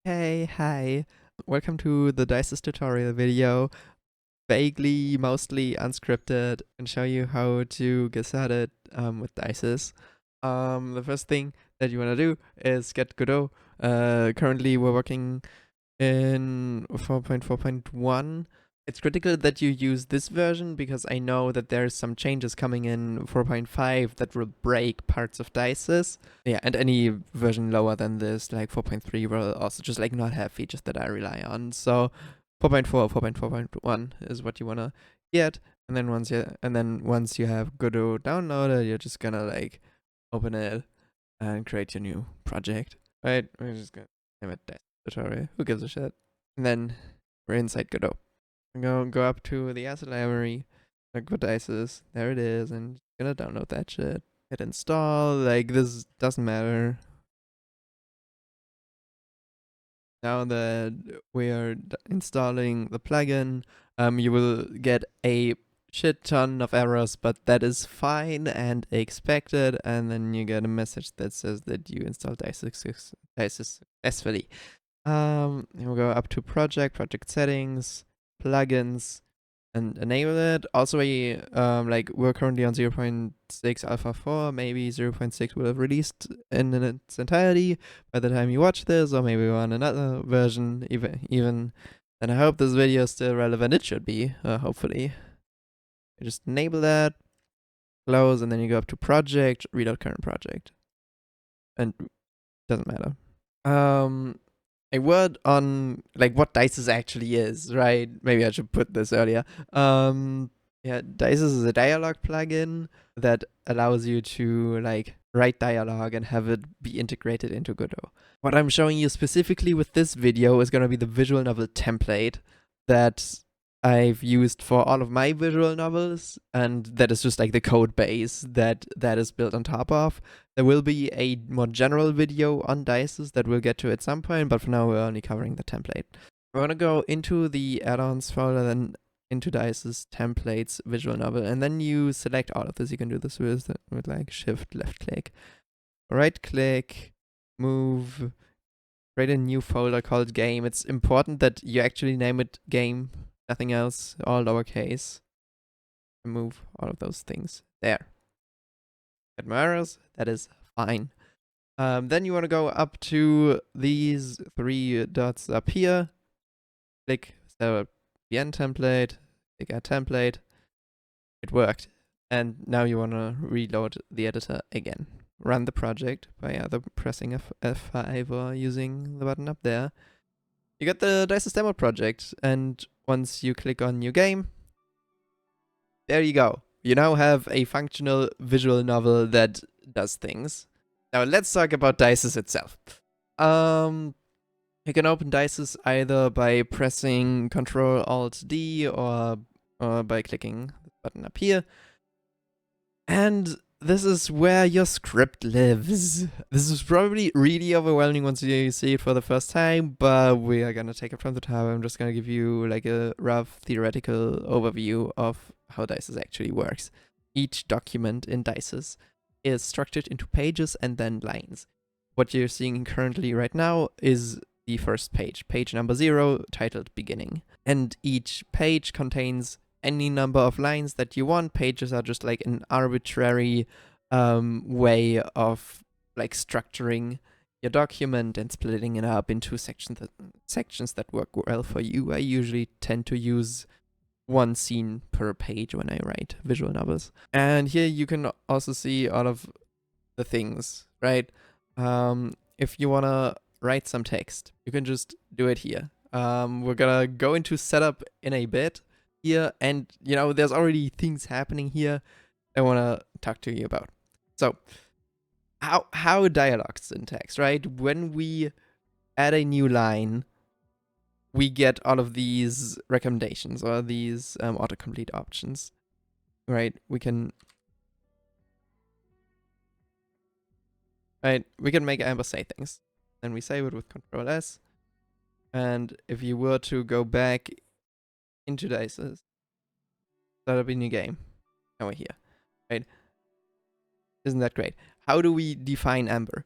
Hey, hi. Welcome to the DIISIS tutorial video. Vaguely, mostly unscripted, and show you how to get started with DIISIS. The first thing that you want to do is get Godot. Currently, we're working in 4.4.1. It's critical that you use this version because I know that there's some changes coming in 4.5 that will break parts of DIISIS. Yeah, and any version lower than this, like 4.3, will also just like not have features that I rely on. So 4.4, 4.4.1 is what you wanna get, and then once you have Godot downloaded, you're just gonna like open it and create your new project. Right? We're just gonna name it DIISIS tutorial. Who gives a shit? And then we're inside Godot. Go up to the asset library, look for DIISIS. There it is, and you're gonna download that shit. Hit install. Like, this doesn't matter. Now that we are installing the plugin, you will get a shit ton of errors, but that is fine and expected. And then you get a message that says that you installed DIISIS successfully. We'll go up to project settings, plugins, and enable it. Also, we're currently on 0.6 alpha 4. Maybe 0.6 will have released in its entirety by the time you watch this, or maybe we're on another version even. And I hope this video is still relevant. It should be, hopefully. You just enable that, close, and then you go up to project, reload current project. And it doesn't matter. A word on like what DIISIS actually is, right? Maybe I should put this earlier. Yeah, DIISIS is a dialogue plugin that allows you to like write dialogue and have it be integrated into Godot. What I'm showing you specifically with this video is going to be the visual novel template that I've used for all of my visual novels, and that is just like the code base that is built on top of. There will be a more general video on DIISIS that we'll get to at some point, but for now we're only covering the template. We're gonna go into the add-ons folder, then into DIISIS templates visual novel, and then you select all of this. You can do this with like shift left click, right click, move, create a new folder called game. It's important that you actually name it game, nothing else, all lowercase. Move all of those things there. Get more errors, that is fine. Then you want to go up to these three dots up here, click the VN template, click add template. It worked. And now you want to reload the editor again. Run the project by either pressing F5 or using the button up there. You get the DIISIS demo project, and once you click on new game, there you go. You now have a functional visual novel that does things. Now let's talk about DIISIS itself. You can open DIISIS either by pressing Ctrl-Alt-D or by clicking the button up here. And this is where your script lives. This is probably really overwhelming once you see it for the first time, but we are gonna take it from the top. I'm just gonna give you like a rough theoretical overview of how DIISIS actually works. Each document in DIISIS is structured into pages and then lines. What you're seeing currently right now is the first page, page number 0, titled beginning. And each page contains any number of lines that you want. Pages are just like an arbitrary way of like structuring your document and splitting it up into sections that work well for you. I usually tend to use one scene per page when I write visual novels. And here you can also see all of the things, right? If you want to write some text, you can just do it here. We're gonna go into setup in a bit here, and you know, there's already things happening here I want to talk to you about. So how dialogue syntax, right? When we add a new line, we get all of these recommendations or these autocomplete options, right? We can make Amber say things, and we save it with Control S. And if you were to go back into DIISIS, start up a new game, and we're here, right? Isn't that great? How do we define Amber?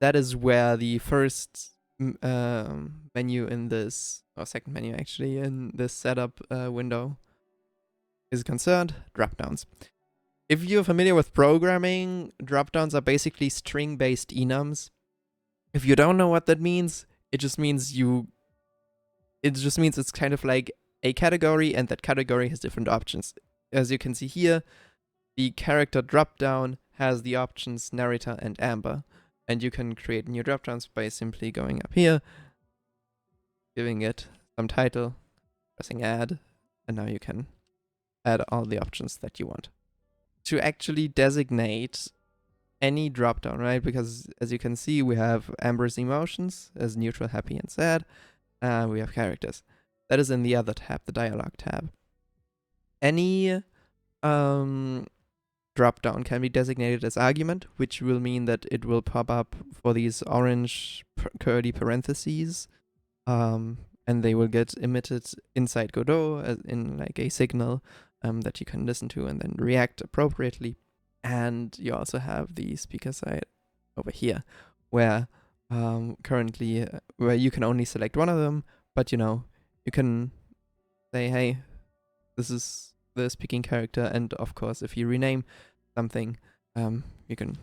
That is where the first menu in this, or second menu actually, in this setup window is concerned, dropdowns. If you're familiar with programming, dropdowns are basically string-based enums. If you don't know what that means, it just means it's kind of like a category, and that category has different options. As you can see here, the character dropdown has the options narrator and amber, and you can create new dropdowns by simply going up here, giving it some title, pressing add, and now you can add all the options that you want. To actually designate any dropdown, right? Because as you can see, we have Amber's emotions as neutral, happy, and sad. We have characters. That is in the other tab, the dialogue tab. Any dropdown can be designated as argument, which will mean that it will pop up for these orange curly parentheses, and they will get emitted inside Godot as in like a signal that you can listen to and then react appropriately. And you also have the speaker side over here, where currently where you can only select one of them, but you can say, hey, this is the speaking character, and of course, if you rename something, you can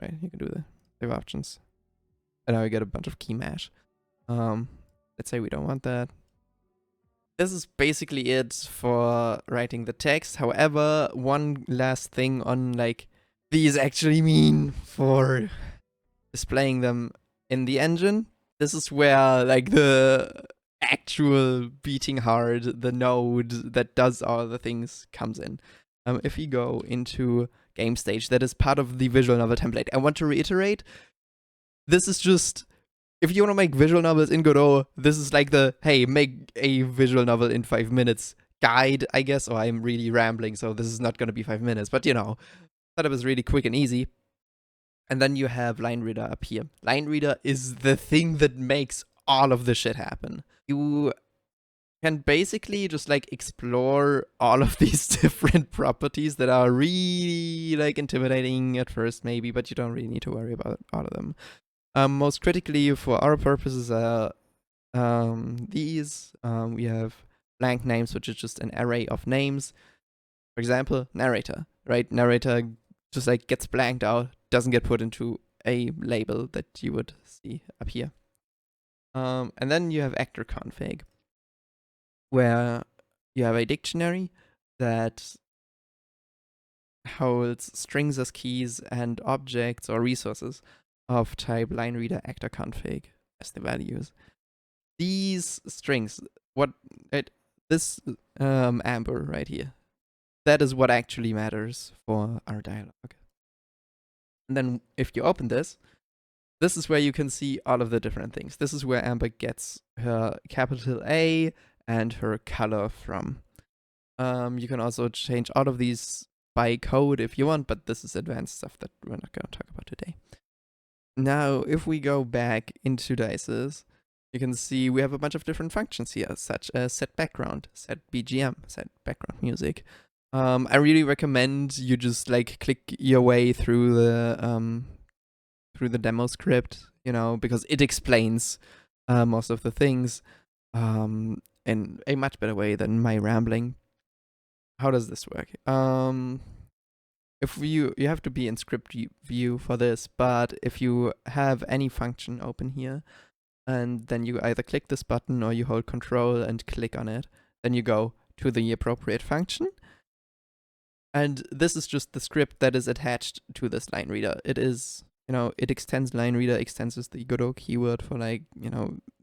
do the save options, and now you get a bunch of key mash. Let's say we don't want that. This is basically it for writing the text. However, one last thing on like these actually mean for displaying them in the engine. This is where like the actual beating hard, the node that does all the things comes in. If we go into game stage, that is part of the visual novel template. I want to reiterate, this is just, if you want to make visual novels in Godot, this is like the, hey, make a visual novel in 5 minutes guide, I guess, or I'm really rambling, so this is not going to be 5 minutes, but setup is really quick and easy. And then you have Line Reader up here. Line Reader is the thing that makes all of the shit happen. You can basically just like explore all of these different properties that are really like intimidating at first maybe, but you don't really need to worry about all of them. Most critically for our purposes these, we have blank names, which is just an array of names. For example, narrator, right? Narrator just like gets blanked out, doesn't get put into a label that you would see up here. And then you have actor config, where you have a dictionary that holds strings as keys and objects or resources of type line reader actor config as the values. These strings, this amber right here, that is what actually matters for our dialogue. And then if you open this is where you can see all of the different things. This is where Amber gets her capital A and her color from. You can also change all of these by code if you want, but this is advanced stuff that we're not going to talk about today. Now, if we go back into DIISIS, you can see we have a bunch of different functions here, such as set background, set BGM, set background music. I really recommend you just like click your way through the demo script, because it explains most of the things in a much better way than my rambling. How does this work? If you have to be in script view for this, but if you have any function open here, and then you either click this button or you hold Control and click on it, then you go to the appropriate function. And this is just the script that is attached to this line reader. It is, it extends line reader, extends the Godot keyword for like,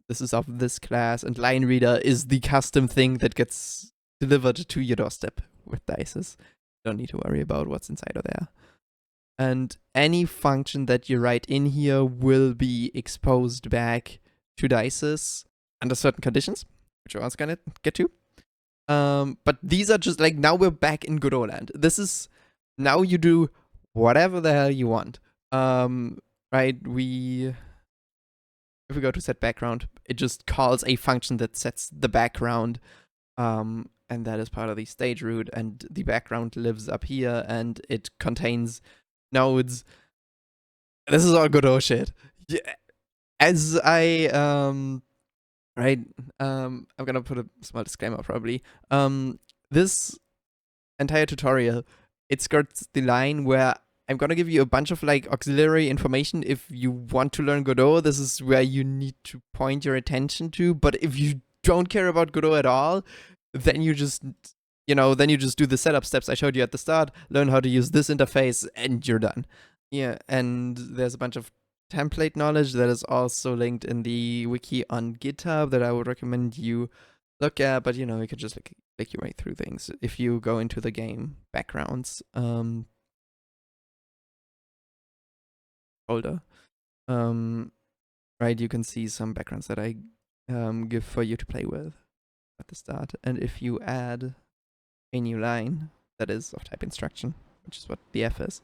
this is of this class, and line reader is the custom thing that gets delivered to your doorstep with DIISIS. Don't need to worry about what's inside of there. And any function that you write in here will be exposed back to DIISIS under certain conditions, which I was gonna get to. But these are just like, now we're back in Godot land. This is, now you do whatever the hell you want. Right, if we go to set background, it just calls a function that sets the background, and that is part of the stage root, and the background lives up here, and it contains nodes. This is all Godot shit. Yeah. as I right, I'm gonna put a small disclaimer probably. This entire tutorial, it skirts the line where I'm gonna give you a bunch of like auxiliary information if you want to learn Godot. This is where you need to point your attention to. But if you don't care about Godot at all, then you just then you just do the setup steps I showed you at the start, learn how to use this interface, and you're done. Yeah, and there's a bunch of template knowledge that is also linked in the wiki on GitHub that I would recommend you look at, but you could just like click your way through things if you go into the game backgrounds folder. Right, you can see some backgrounds that I give for you to play with at the start, and if you add a new line that is of type instruction, which is what the F is,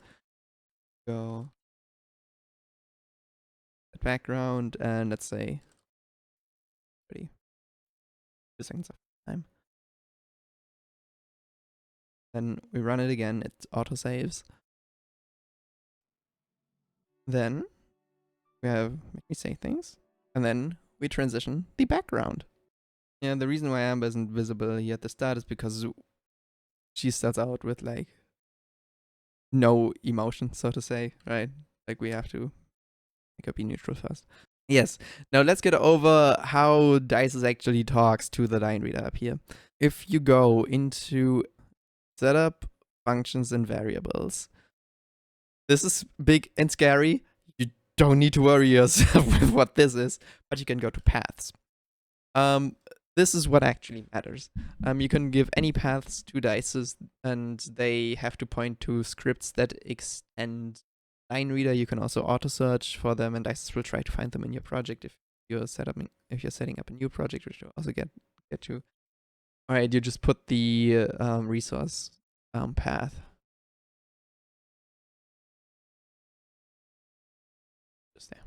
go background, and let's say 2 seconds of time. Then we run it again, it auto saves. Then we have make me say things, and then we transition the background. Yeah, the reason why Amber isn't visible here at the start is because she starts out with like no emotion, so to say, right? Like we have to make her be neutral first. Yes. Now let's get over how DIISIS actually talks to the line reader up here. If you go into setup, functions, and variables, this is big and scary. You don't need to worry yourself with what this is, but you can go to paths. This is what actually matters. You can give any paths to DIISIS, and they have to point to scripts that extend line reader. You can also auto search for them, and DIISIS will try to find them in your project if you're setting up a new project, which you'll also get to. All right, you just put the resource path. Just there.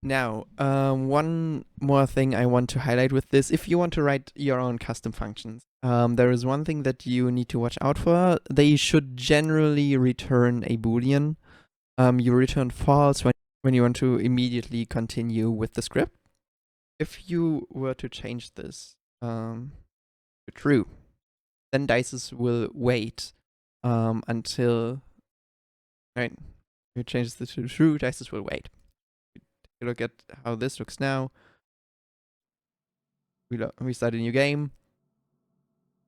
Now, one more thing I want to highlight with this, if you want to write your own custom functions, there is one thing that you need to watch out for. They should generally return a Boolean. You return false when you want to immediately continue with the script. If you were to change this to true, then DIISIS will wait until, right, you change this to true, DIISIS will wait. Take a look at how this looks now. We start a new game,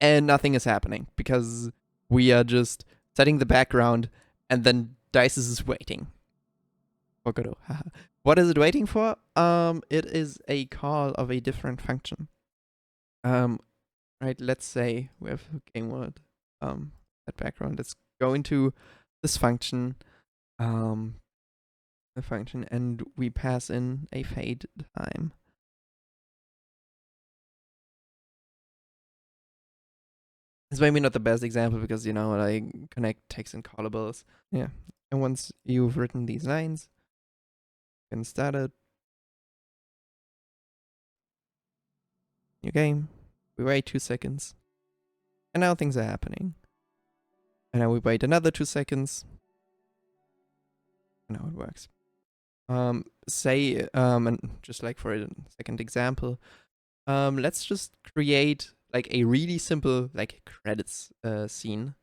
and nothing is happening because we are just setting the background, and then DIISIS is waiting for Godot. What is it waiting for? It is a call of a different function. Right. Let's say we have game world. That background. Let's go into this function. The function, and we pass in a fade time. It's maybe not the best example because like connect text and callables. Yeah. And once you've written these lines, you can start it. New game. We wait 2 seconds. And now things are happening. And now we wait another 2 seconds. And now it works. And just like for a second example, let's just create like a really simple like credits scene.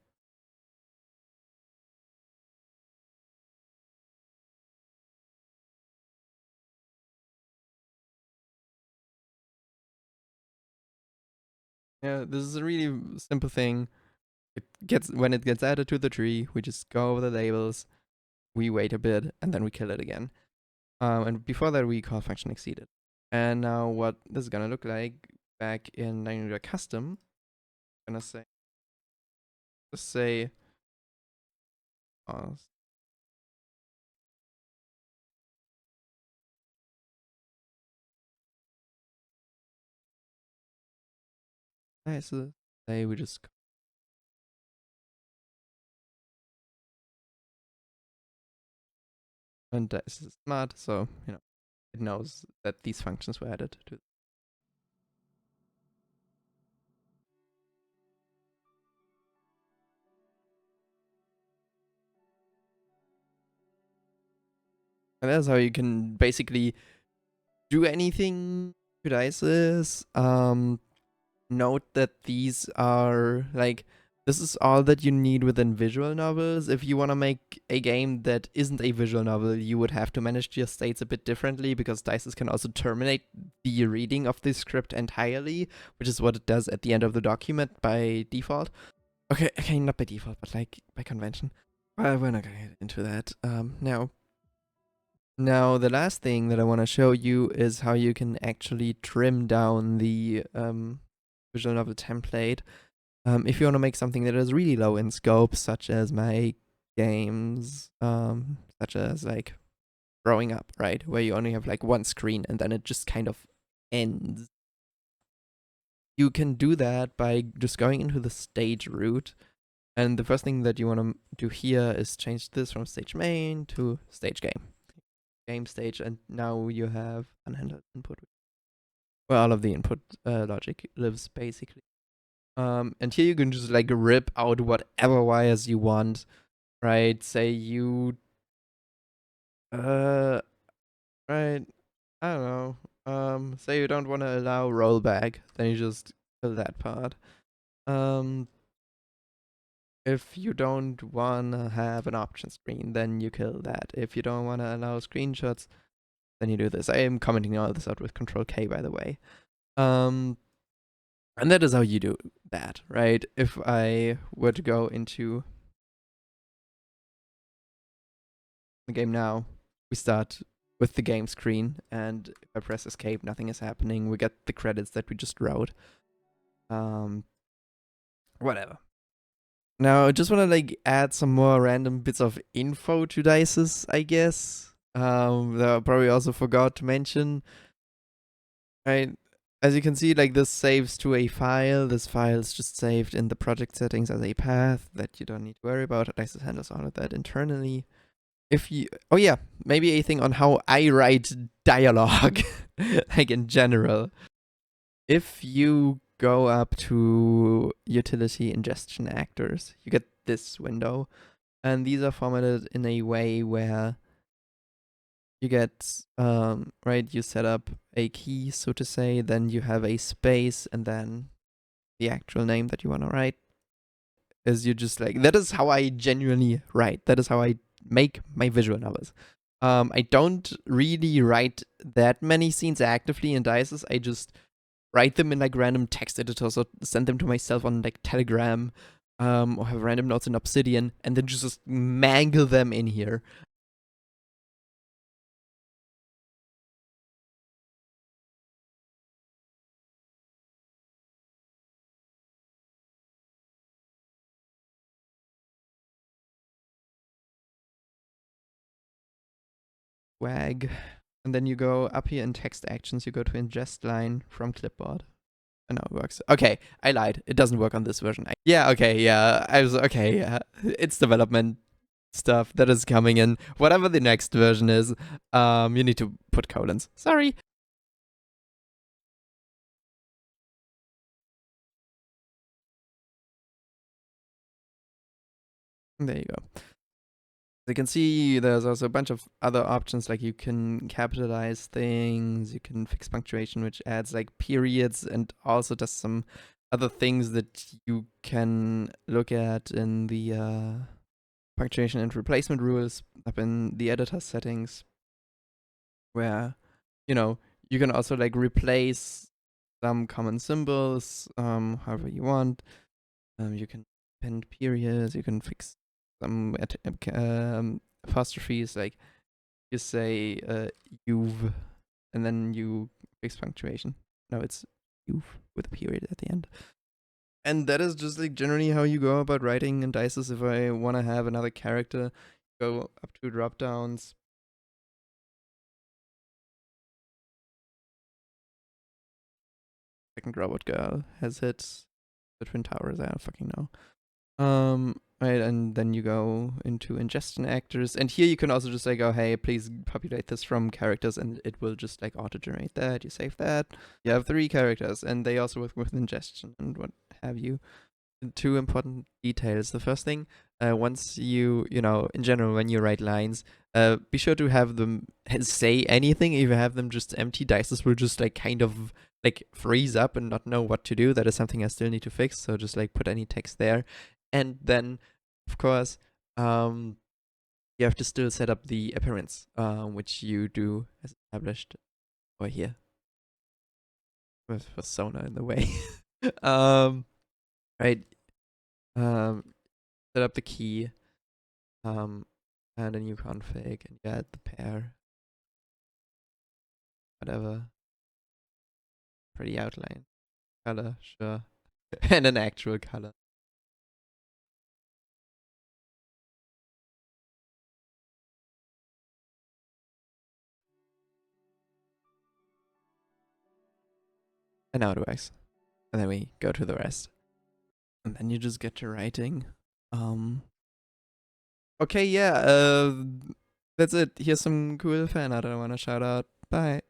Yeah, this is a really simple thing. When it gets added to the tree, we just go over the labels, we wait a bit, and then we kill it again. And before that, we call function exceeded. And now what this is gonna look like back in line reader custom, I'm gonna say pause. Nice. Say we just and this is smart, so it knows that these functions were added to. And that's how you can basically do anything to DIISIS, note that these are like, this is all that you need within visual novels. If you want to make a game that isn't a visual novel, you would have to manage your states a bit differently, because DIISIS can also terminate the reading of the script entirely, which is what it does at the end of the document by default. Okay, not by default, but like by convention. Well, we're not gonna get into that now, the last thing that I want to show you is how you can actually trim down the visual novel template. If you want to make something that is really low in scope, such as my games, such as like Growing Up, right? Where you only have like one screen and then it just kind of ends. You can do that by just going into the stage root. And the first thing that you want to do here is change this from stage main to stage game stage, and now you have unhandled input, where all of the input logic lives basically. And here you can just like rip out whatever wires you want, right? Say you, right? I don't know. Say you don't want to allow rollback, then you just kill that part. If you don't want to have an option screen, then you kill that. If you don't want to allow screenshots, then you do this. I am commenting all this out with Control K, by the way. And that is how you do that, right? If I were to go into the game now, we start with the game screen, and if I press escape, nothing is happening. We get the credits that we just wrote. Whatever. Now, I just want to like add some more random bits of info to DIISIS, I guess. That I probably also forgot to mention. Right, as you can see, like this saves to a file. This file is just saved in the project settings as a path that you don't need to worry about. DIISIS handles all of that internally. If you, oh yeah, maybe a thing on how I write dialogue, like in general. If you go up to utility ingestion actors, you get this window, and these are formatted in a way where you get, right, you set up a key, so to say, then you have a space, and then the actual name that you want to write. Is you just like, that is how I genuinely write. That is how I make my visual novels. I don't really write that many scenes actively in DIISIS. I just write them in like random text editors, or send them to myself on like Telegram, or have random notes in Obsidian, and then just mangle them in here. Wag. And then you go up here in text actions, you go to ingest line from clipboard. And now it works. Okay, I lied. It doesn't work on this version. Yeah, okay, yeah. I was, okay, yeah. It's development stuff that is coming in. Whatever the next version is, you need to put colons. Sorry. There you go. As you can see, there's also a bunch of other options, like you can capitalize things, you can fix punctuation, which adds like periods, and also does some other things that you can look at in the punctuation and replacement rules up in the editor settings, where, you know, you can also like replace some common symbols however you want. You can append periods, you can fix some apostrophes, like you say you've, and then you fix punctuation. No, it's you've with a period at the end. And that is just like generally how you go about writing in DIISIS. If I want to have another character, go up to drop downs. Second Robot Girl has hit the Twin Towers. I don't fucking know. Right, and then you go into ingestion actors, and here you can also just like, oh hey, please populate this from characters, and it will just like auto-generate that. You save that. You have 3 characters, and they also work with ingestion and what have you. two important details. The first thing, once you know, in general, when you write lines, be sure to have them say anything. If you have them just empty, DIISIS will just like kind of like freeze up and not know what to do. That is something I still need to fix. So just like put any text there, and then, of course, you have to still set up the appearance, which you do as established over here with persona in the way. um, right. Um, set up the key, and a new config, and you add the pair, whatever, pretty outline, color, sure, and an actual color. And now it works. And then we go to the rest. And then you just get to writing. Okay, yeah, that's it. Here's some cool fan art I want to shout out. Bye.